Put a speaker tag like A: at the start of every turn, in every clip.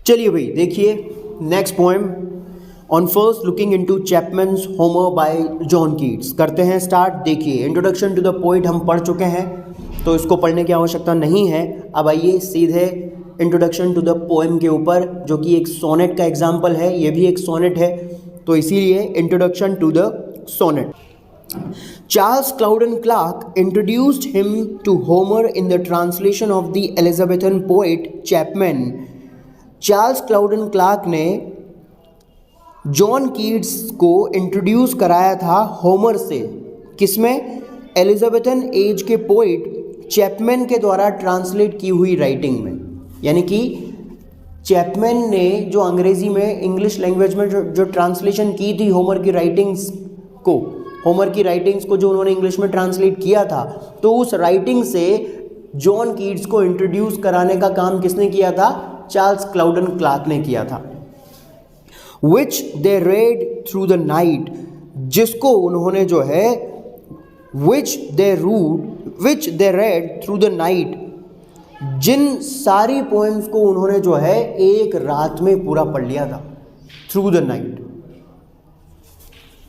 A: चलिए भाई देखिए next poem on first looking into Chapman's Homer by John Keats. करते हैं स्टार्ट। देखिए इंट्रोडक्शन टू द पोइट हम पढ़ चुके हैं तो इसको पढ़ने की आवश्यकता नहीं है। अब आइए सीधे इंट्रोडक्शन टू द पोएम के ऊपर, जो कि एक सोनेट का एग्जाम्पल है। ये भी एक सोनेट है तो इसीलिए introduction to the sonnet. Charles Claudon Clark introduced him to Homer in the translation of the Elizabethan poet Chapman. Charles Cowden Clarke ने जॉन कीट्स को इंट्रोड्यूस कराया था होमर से। किसमें? एलिजाबेथन एज के पोइट चैपमैन के द्वारा ट्रांसलेट की हुई राइटिंग में। यानी कि चैपमैन ने जो अंग्रेजी में, इंग्लिश लैंग्वेज में जो ट्रांसलेशन की थी होमर की राइटिंग्स को जो उन्होंने इंग्लिश में ट्रांसलेट किया था, तो उस राइटिंग से जॉन कीट्स को इंट्रोड्यूस कराने का काम किसने किया था? चार्ल्स क्लाउडन क्लार्क ने किया था। विच दे रेड थ्रू द नाइट, जिसको उन्होंने जो है विच दे रेड थ्रू द नाइट, जिन सारी पोएम्स को उन्होंने जो है एक रात में पूरा पढ़ लिया था। Through the night.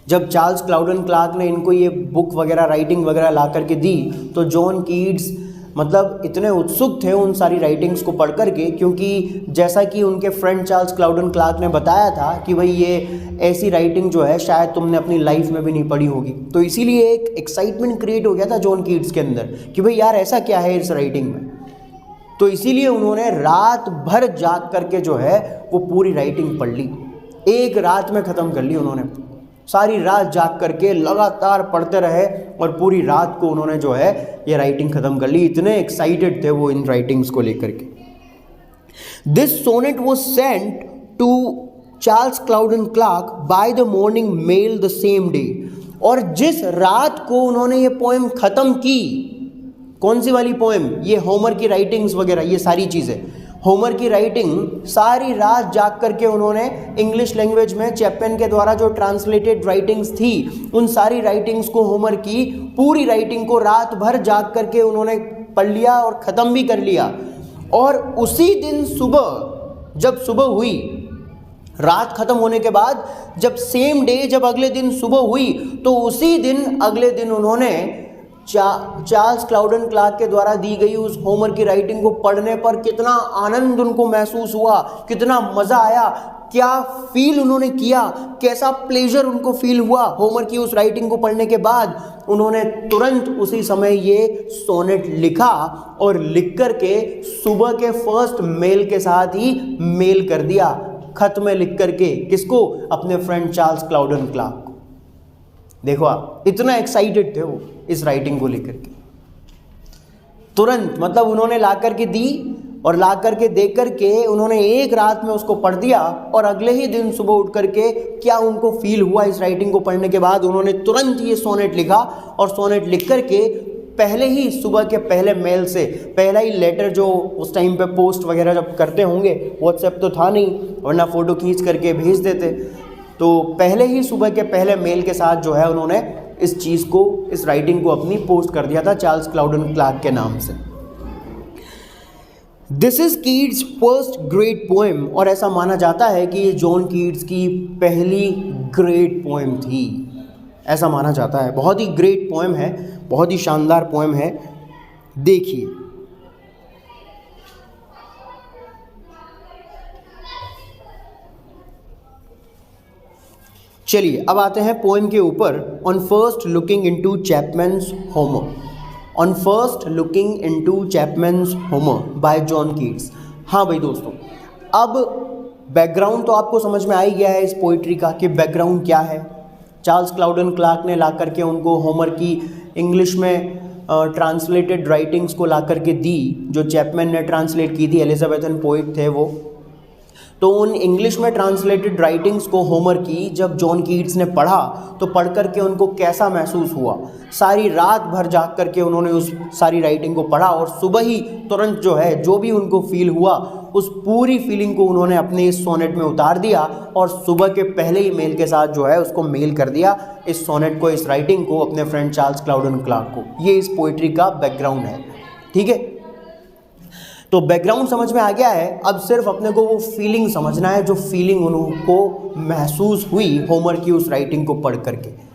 A: जब चार्ल्स क्लाउडन क्लार्क ने इनको ये बुक वगैरह, राइटिंग वगैरह ला करके दी, तो जॉन कीट्स मतलब इतने उत्सुक थे उन सारी राइटिंग्स को पढ़ करके, क्योंकि जैसा कि उनके फ्रेंड चार्ल्स क्लाउडन क्लार्क ने बताया था कि भाई ये ऐसी राइटिंग जो है शायद तुमने अपनी लाइफ में भी नहीं पढ़ी होगी। तो इसीलिए एक एक्साइटमेंट क्रिएट हो गया था जॉन कीट्स के अंदर कि भाई यार ऐसा क्या है इस राइटिंग में। तो इसीलिए उन्होंने रात भर जाग करके जो है वो पूरी राइटिंग पढ़ ली। एक रात में ख़त्म कर ली उन्होंने। सारी रात जाग करके लगातार पढ़ते रहे और पूरी रात को उन्होंने जो है ये राइटिंग ख़त्म कर ली। इतने एक्साइटेड थे वो इन राइटिंग्स को लेकर के। This sonnet was sent to Charles Cowden Clarke by the morning mail the same day. और जिस रात को उन्होंने ये पोएम ख़त्म की, कौन सी वाली पोएम? ये होमर की राइटिंग्स वगैरह, ये सारी चीज़ें, होमर की राइटिंग सारी रात जाग करके उन्होंने इंग्लिश लैंग्वेज में चैपमैन के द्वारा जो ट्रांसलेटेड राइटिंग्स थी, उन सारी राइटिंग्स को, होमर की पूरी राइटिंग को रात भर जाग करके उन्होंने पढ़ लिया और ख़त्म भी कर लिया। और उसी दिन सुबह, जब सुबह हुई, रात ख़त्म होने के बाद जब सेम डे, जब अगले दिन सुबह हुई, तो उसी दिन अगले दिन उन्होंने चार्ल्स क्लाउडन क्लार्क के द्वारा दी गई उस होमर की राइटिंग को पढ़ने पर कितना आनंद उनको महसूस हुआ, कितना मज़ा आया, क्या फील उन्होंने किया, कैसा प्लेजर उनको फील हुआ होमर की उस राइटिंग को पढ़ने के बाद। उन्होंने तुरंत उसी समय ये सोनेट लिखा और लिख करके सुबह के फर्स्ट मेल के साथ ही मेल कर दिया, खत में लिख करके। किसको? अपने फ्रेंड चार्ल्स क्लाउडन क्लार्क को। देखो आप, इतना एक्साइटेड थे वो इस राइटिंग को लेकर के। तुरंत मतलब उन्होंने ला करके दी और ला करके दे करके उन्होंने एक रात में उसको पढ़ दिया और अगले ही दिन सुबह उठ करके क्या उनको फील हुआ इस राइटिंग को पढ़ने के बाद, उन्होंने तुरंत ये सोनेट लिखा। और सोनेट लिख करके पहले ही सुबह के पहले मेल से, पहला ही लेटर जो उस टाइम पे पोस्ट वगैरह जब करते होंगे, व्हाट्सएप तो था नहीं, वरना फ़ोटो खींच करके भेज देते, तो पहले ही सुबह के पहले मेल के साथ जो है उन्होंने इस चीज़ को, इस राइटिंग को अपनी पोस्ट कर दिया था चार्ल्स क्लाउडन क्लार्क के नाम से। This is Keats first great poem. और ऐसा माना जाता है कि ये जॉन कीट्स की पहली ग्रेट पोएम थी, ऐसा माना जाता है। बहुत ही ग्रेट पोएम है, बहुत ही शानदार पोएम है। देखिए चलिए अब आते हैं पोएम के ऊपर। On first looking into Chapman's Homer, on first looking into Chapman's Homer by John Keats. हाँ भाई दोस्तों, अब बैकग्राउंड तो आपको समझ में आ ही गया है इस पोइट्री का कि बैकग्राउंड क्या है। चार्ल्स क्लाउडन क्लार्क ने ला करके उनको होमर की इंग्लिश में ट्रांसलेटेड राइटिंग्स को ला करके दी, जो चैपमैन ने ट्रांसलेट की थी, एलिजाबेथन पोइट थे वो। तो उन इंग्लिश में ट्रांसलेटेड राइटिंग्स को होमर की जब जॉन कीट्स ने पढ़ा, तो पढ़ करके उनको कैसा महसूस हुआ। सारी रात भर जाग करके उन्होंने उस सारी राइटिंग को पढ़ा और सुबह ही तुरंत जो है जो भी उनको फील हुआ, उस पूरी फीलिंग को उन्होंने अपने इस सोनेट में उतार दिया और सुबह के पहले ही मेल के साथ जो है उसको मेल कर दिया, इस सोनेट को, इस राइटिंग को अपने फ्रेंड चार्ल्स क्लाउडन क्लार्क को। ये इस पोइट्री का बैकग्राउंड है, ठीक है। तो बैकग्राउंड समझ में आ गया है, अब सिर्फ अपने को वो फीलिंग समझना है जो फीलिंग उनको महसूस हुई होमर की उस राइटिंग को पढ़ करके।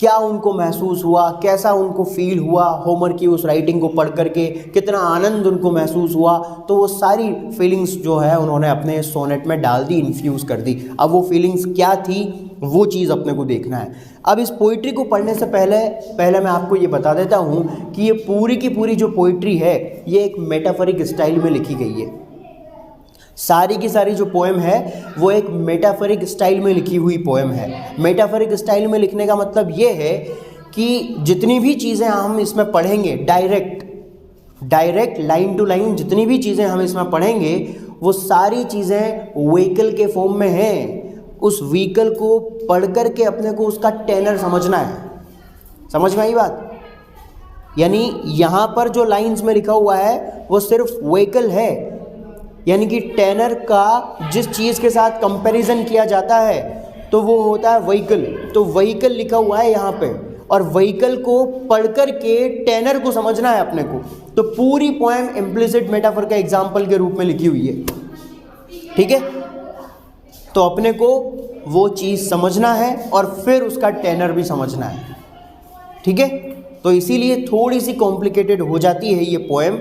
A: क्या उनको महसूस हुआ, कैसा उनको फील हुआ होमर की उस राइटिंग को पढ़ करके, कितना आनंद उनको महसूस हुआ, तो वो सारी फीलिंग्स जो है उन्होंने अपने सोनेट में डाल दी, इन्फ्यूज़ कर दी। अब वो फीलिंग्स क्या थी वो चीज़ अपने को देखना है। अब इस पोइट्री को पढ़ने से पहले मैं आपको ये बता देता हूँ कि ये पूरी की पूरी जो पोइट्री है ये एक मेटाफरिक स्टाइल में लिखी गई है। सारी की सारी जो पोएम है वो एक मेटाफरिक स्टाइल में लिखी हुई पोएम है। मेटाफरिक स्टाइल में लिखने का मतलब ये है कि जितनी भी चीज़ें हम इसमें पढ़ेंगे डायरेक्ट लाइन टू लाइन जितनी भी चीज़ें हम इसमें पढ़ेंगे वो सारी चीज़ें व्हीकल के फॉर्म में हैं। उस व्हीकल को पढ़ कर के अपने को उसका टेनर समझना है। समझ में आई बात? यानी यहाँ पर जो लाइंस में लिखा हुआ है वो सिर्फ व्हीकल है, यानी कि टेनर का जिस चीज़ के साथ कंपैरिजन किया जाता है तो वो होता है व्हीकल। तो व्हीकल लिखा हुआ है यहाँ पे और व्हीकल को पढ़ कर के टेनर को समझना है अपने को। तो पूरी पोएम इम्प्लिसिट मेटाफर का एग्जाम्पल के रूप में लिखी हुई है। ठीक है, तो अपने को वो चीज़ समझना है और फिर उसका टेनर भी समझना है। ठीक है, तो इसीलिए थोड़ी सी कॉम्प्लिकेटेड हो जाती है ये पोएम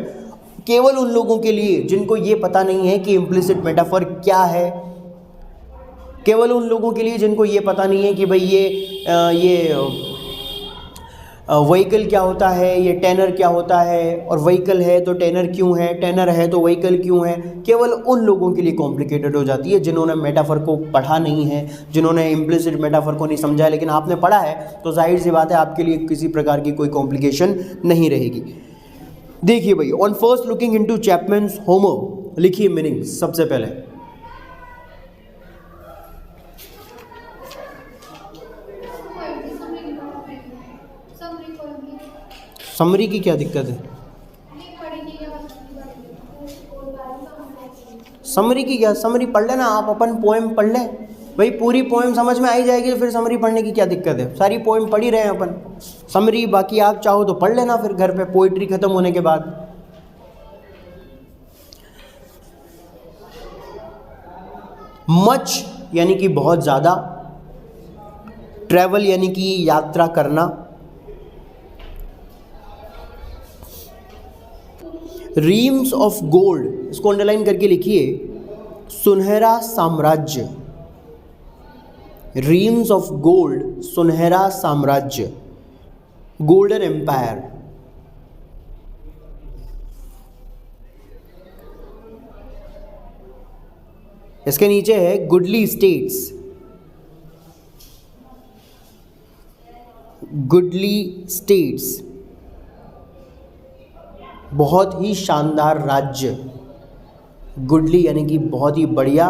A: केवल उन लोगों के लिए जिनको ये पता नहीं है कि इम्प्लिसिट मेटाफर क्या है, केवल उन लोगों के लिए जिनको ये पता नहीं है कि भाई ये व्हीकल क्या होता है, ये टेनर क्या होता है, और व्हीकल है तो टेनर क्यों है, टेनर है तो व्हीकल क्यों है। केवल उन लोगों के लिए कॉम्प्लिकेटेड हो जाती है जिन्होंने मेटाफर को पढ़ा नहीं है, जिन्होंने इम्प्लिसिट मेटाफर को नहीं समझा है। लेकिन आपने पढ़ा है तो जाहिर सी बात है आपके लिए किसी प्रकार की कोई कॉम्प्लिकेशन नहीं रहेगी। देखिए भाई, on first looking into Chapman's Homer लिखिए मीनिंग। सबसे पहले समरी की क्या दिक्कत है? समरी की क्या, समरी पढ़ लेना आप, अपन पोएम पढ़ लें भाई, पूरी पोएम समझ में आई जाएगी तो फिर समरी पढ़ने की क्या दिक्कत है। सारी पोएम पढ़ ही रहे हैं अपन, समरी बाकी आप चाहो तो पढ़ लेना फिर घर पे पोइट्री खत्म होने के बाद। मच यानी कि बहुत ज़्यादा, ट्रैवल यानी कि यात्रा करना, रीम्स ऑफ गोल्ड इसको अंडरलाइन करके लिखिए, सुनहरा साम्राज्य, रीम्स ऑफ गोल्ड सुनहरा साम्राज्य, गोल्डन एम्पायर। इसके नीचे है गुडली स्टेट्स, गुडली स्टेट्स बहुत ही शानदार राज्य, गुडली यानी कि बहुत ही बढ़िया,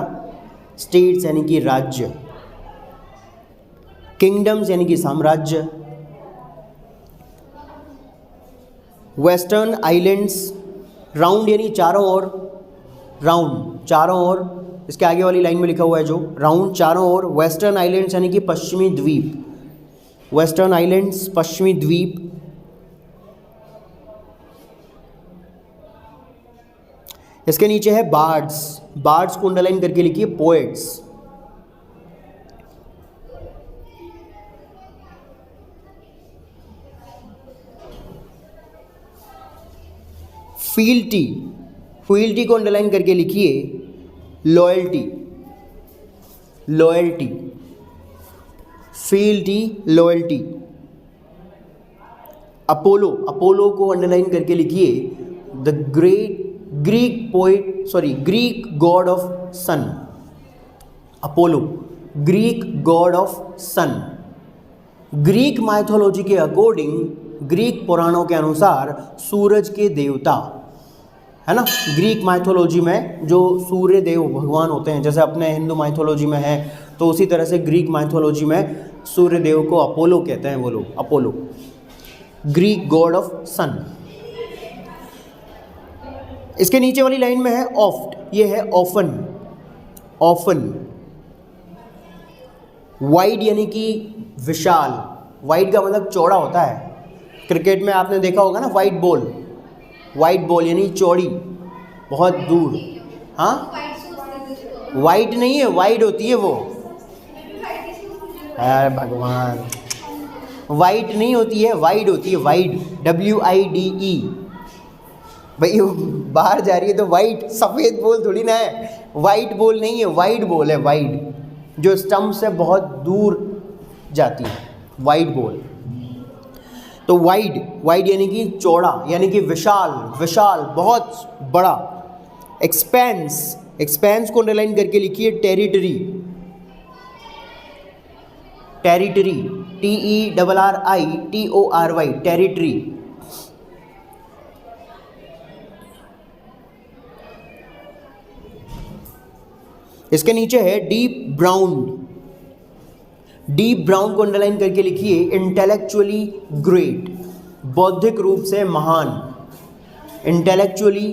A: स्टेट्स यानी कि राज्य, किंगडम्स यानी कि साम्राज्य, वेस्टर्न आइलैंड्स, राउंड यानी चारों ओर, राउंड चारों ओर, इसके आगे वाली लाइन में लिखा हुआ है जो राउंड चारों ओर, वेस्टर्न आइलैंड्स यानी कि पश्चिमी द्वीप, वेस्टर्न आइलैंड्स पश्चिमी द्वीप, इसके नीचे है बार्ड्स, बार्ड्स को अंडरलाइन करके लिखिए पोएट्स, फील्टी, फील्टी को अंडरलाइन करके लिखिए loyalty, loyalty, fealty loyalty, Apollo, Apollo को अंडरलाइन करके लिखिए the great Greek poet, sorry Greek god of sun, Apollo Greek god of sun. Greek mythology के अकॉर्डिंग, ग्रीक पुराणों के अनुसार सूरज के देवता है ना, ग्रीक माइथोलॉजी में जो सूर्य देव भगवान होते हैं, जैसे अपने हिंदू माइथोलॉजी में है तो उसी तरह से ग्रीक माइथोलॉजी में सूर्य देव को अपोलो कहते हैं वो लोग, अपोलो ग्रीक गॉड ऑफ सन। इसके नीचे वाली लाइन में है ऑफ्ट, ये है ऑफन, ऑफन, वाइड यानी कि विशाल, वाइड का मतलब चौड़ा होता है। क्रिकेट में आपने देखा होगा ना वाइड बॉल, वाइड बॉल यानी चौड़ी, बहुत दूर। हाँ, वाइट नहीं है, वाइड होती है वो। अरे भगवान, वाइट नहीं होती है, वाइड होती है, वाइड, WIDE। भाई वो बाहर जा रही है तो वाइट, सफ़ेद बॉल थोड़ी ना है, वाइट बॉल नहीं है, वाइड बॉल है, वाइड, जो स्टंप से बहुत दूर जाती है, वाइड बॉल। तो वाइड, वाइड यानी कि चौड़ा, यानी कि विशाल, विशाल, बहुत बड़ा। एक्सपेंस, एक्सपेंस को अंडरलाइन करके लिखिए टेरिटरी, टेरिटरी, TERRITORY, टेरिटरी। इसके नीचे है डीप ब्राउन, डीप ब्राउन को अंडरलाइन करके लिखिए इंटेलेक्चुअली ग्रेट, बौद्धिक रूप से महान, इंटेलेक्चुअली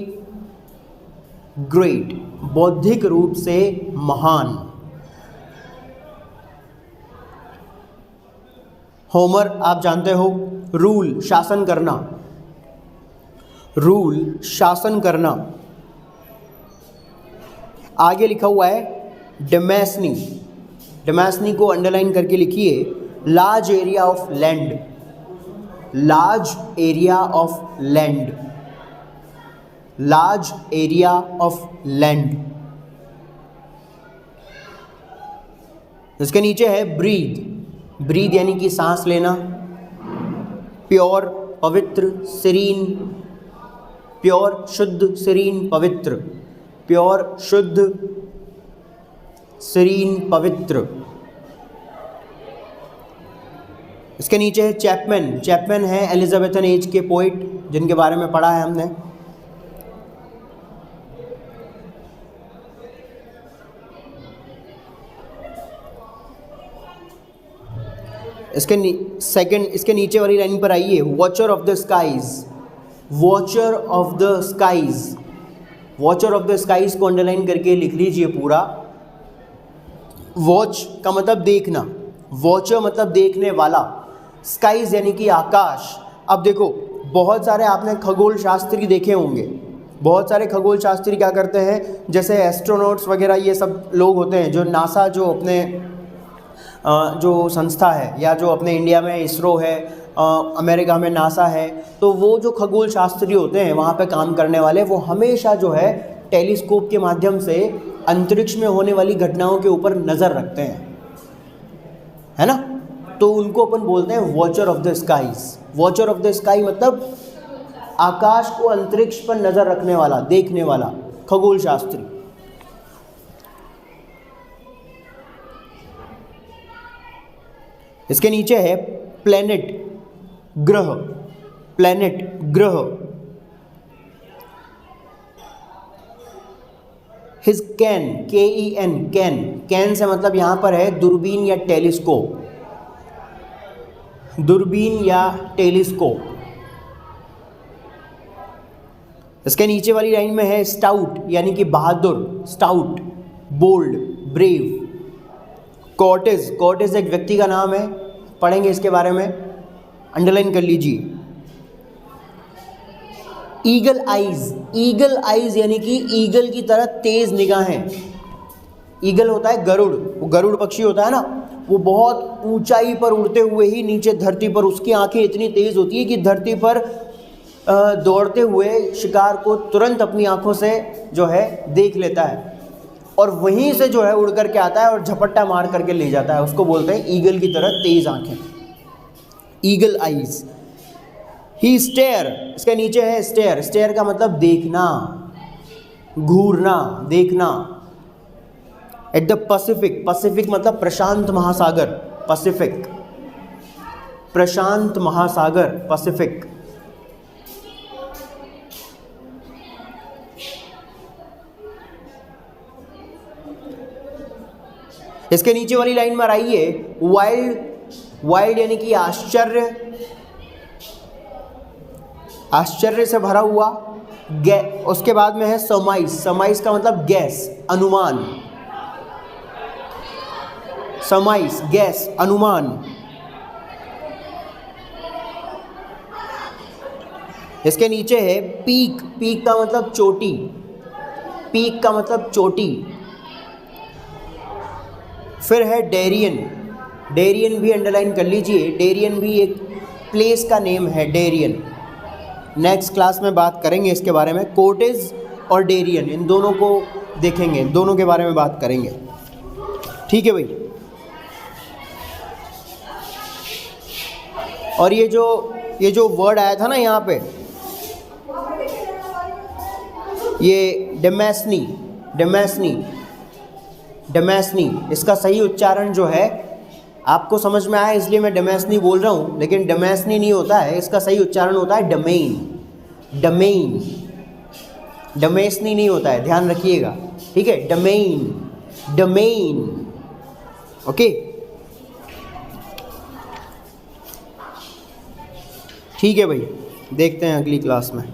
A: ग्रेट, बौद्धिक रूप से महान। होमर आप जानते हो, रूल, शासन करना, रूल, शासन करना। आगे लिखा हुआ है डेमेस्नी, डेमेस्नी को अंडरलाइन करके लिखिए large area of land, large area of land, large area of land. इसके नीचे है ब्रीथ, ब्रीथ यानी कि सांस लेना, प्योर, पवित्र, सीरीन, प्योर, शुद्ध, सीरीन, पवित्र, प्योर, शुद्ध, सीरीन, पवित्र। इसके नीचे है चैपमैन, चैपमैन है एलिजाबेथन एज के पोइट जिनके बारे में पढ़ा है हमने। इसके नीचे वाली लाइन पर आइए, watcher of the skies, watcher of the skies, watcher of the skies को अंडरलाइन करके लिख लीजिए पूरा। वॉच का मतलब देखना, वॉचर मतलब देखने वाला, स्काईज यानी कि आकाश। अब देखो, बहुत सारे आपने खगोल शास्त्री देखे होंगे, बहुत सारे खगोल शास्त्री क्या करते हैं, जैसे एस्ट्रोनॉट्स वगैरह ये सब लोग होते हैं, जो नासा, जो अपने जो संस्था है, या जो अपने इंडिया में इसरो है, अमेरिका में नासा है, तो वो जो खगोल शास्त्री होते हैं वहाँ पे काम करने वाले, वो हमेशा जो है टेलीस्कोप के माध्यम से अंतरिक्ष में होने वाली घटनाओं के ऊपर नज़र रखते हैं, है ना। तो उनको अपन बोलते हैं watcher of the skies. Watcher of the sky मतलब आकाश को, अंतरिक्ष पर नज़र रखने वाला, देखने वाला खगोल शास्त्री। इसके नीचे है प्लैनेट, ग्रह, प्लैनेट, ग्रह। His can, KEN, can, can say मतलब यहां पर है दूरबीन या टेलीस्कोप, दूरबीन या टेलीस्कोप। इसके नीचे वाली लाइन में है स्टाउट यानी कि बहादुर, stout, bold, brave. Cortege, cortege एक व्यक्ति का नाम है, पढ़ेंगे इसके बारे में, अंडरलाइन कर लीजिए। ईगल आइज, ईगल आइज यानी कि ईगल की तरह तेज निगाहें। ईगल होता है गरुड़, वो गरुड़ पक्षी होता है ना, वो बहुत ऊंचाई पर उड़ते हुए ही नीचे धरती पर उसकी आंखें इतनी तेज होती है कि धरती पर दौड़ते हुए शिकार को तुरंत अपनी आंखों से जो है देख लेता है, और वहीं से जो है उड़ करके आता है और झपट्टा मार करके ले जाता है। उसको बोलते हैं ईगल की तरह तेज आंखें, ईगल आइज। ही स्टेयर, इसके नीचे है स्टेयर, स्टेयर का मतलब देखना, घूरना, देखना। एट द पैसिफिक, पैसिफिक मतलब प्रशांत महासागर, पैसिफिक, प्रशांत महासागर, पैसिफिक। इसके नीचे वाली लाइन में आइए, वाइल्ड, वाइल्ड यानी कि आश्चर्य, आश्चर्य से भरा हुआ। उसके बाद में है सरमाइज, सरमाइज का मतलब गैस, अनुमान, सरमाइज, गैस, अनुमान। इसके नीचे है पीक, पीक का मतलब चोटी, पीक का मतलब चोटी। फिर है डेरियन, डेरियन भी अंडरलाइन कर लीजिए, डेरियन भी एक प्लेस का नेम है, डेरियन। नेक्स्ट क्लास में बात करेंगे इसके बारे में, कोर्टेज और डेरियन इन दोनों को देखेंगे, दोनों के बारे में बात करेंगे। ठीक है भाई। और ये जो वर्ड आया था ना यहाँ पे, ये डेमेस्नी, डेमेस्नी, डेमेस्नी, इसका सही उच्चारण जो है आपको समझ में आया इसलिए मैं डेमेस्नी बोल रहा हूँ, लेकिन डेमेस्नी नहीं होता है, इसका सही उच्चारण होता है डमेन, डमेन, डमेस्नी नहीं होता है, ध्यान रखिएगा। ठीक है, डमेन, डमेन। ओके, ठीक है भाई, देखते हैं अगली क्लास में।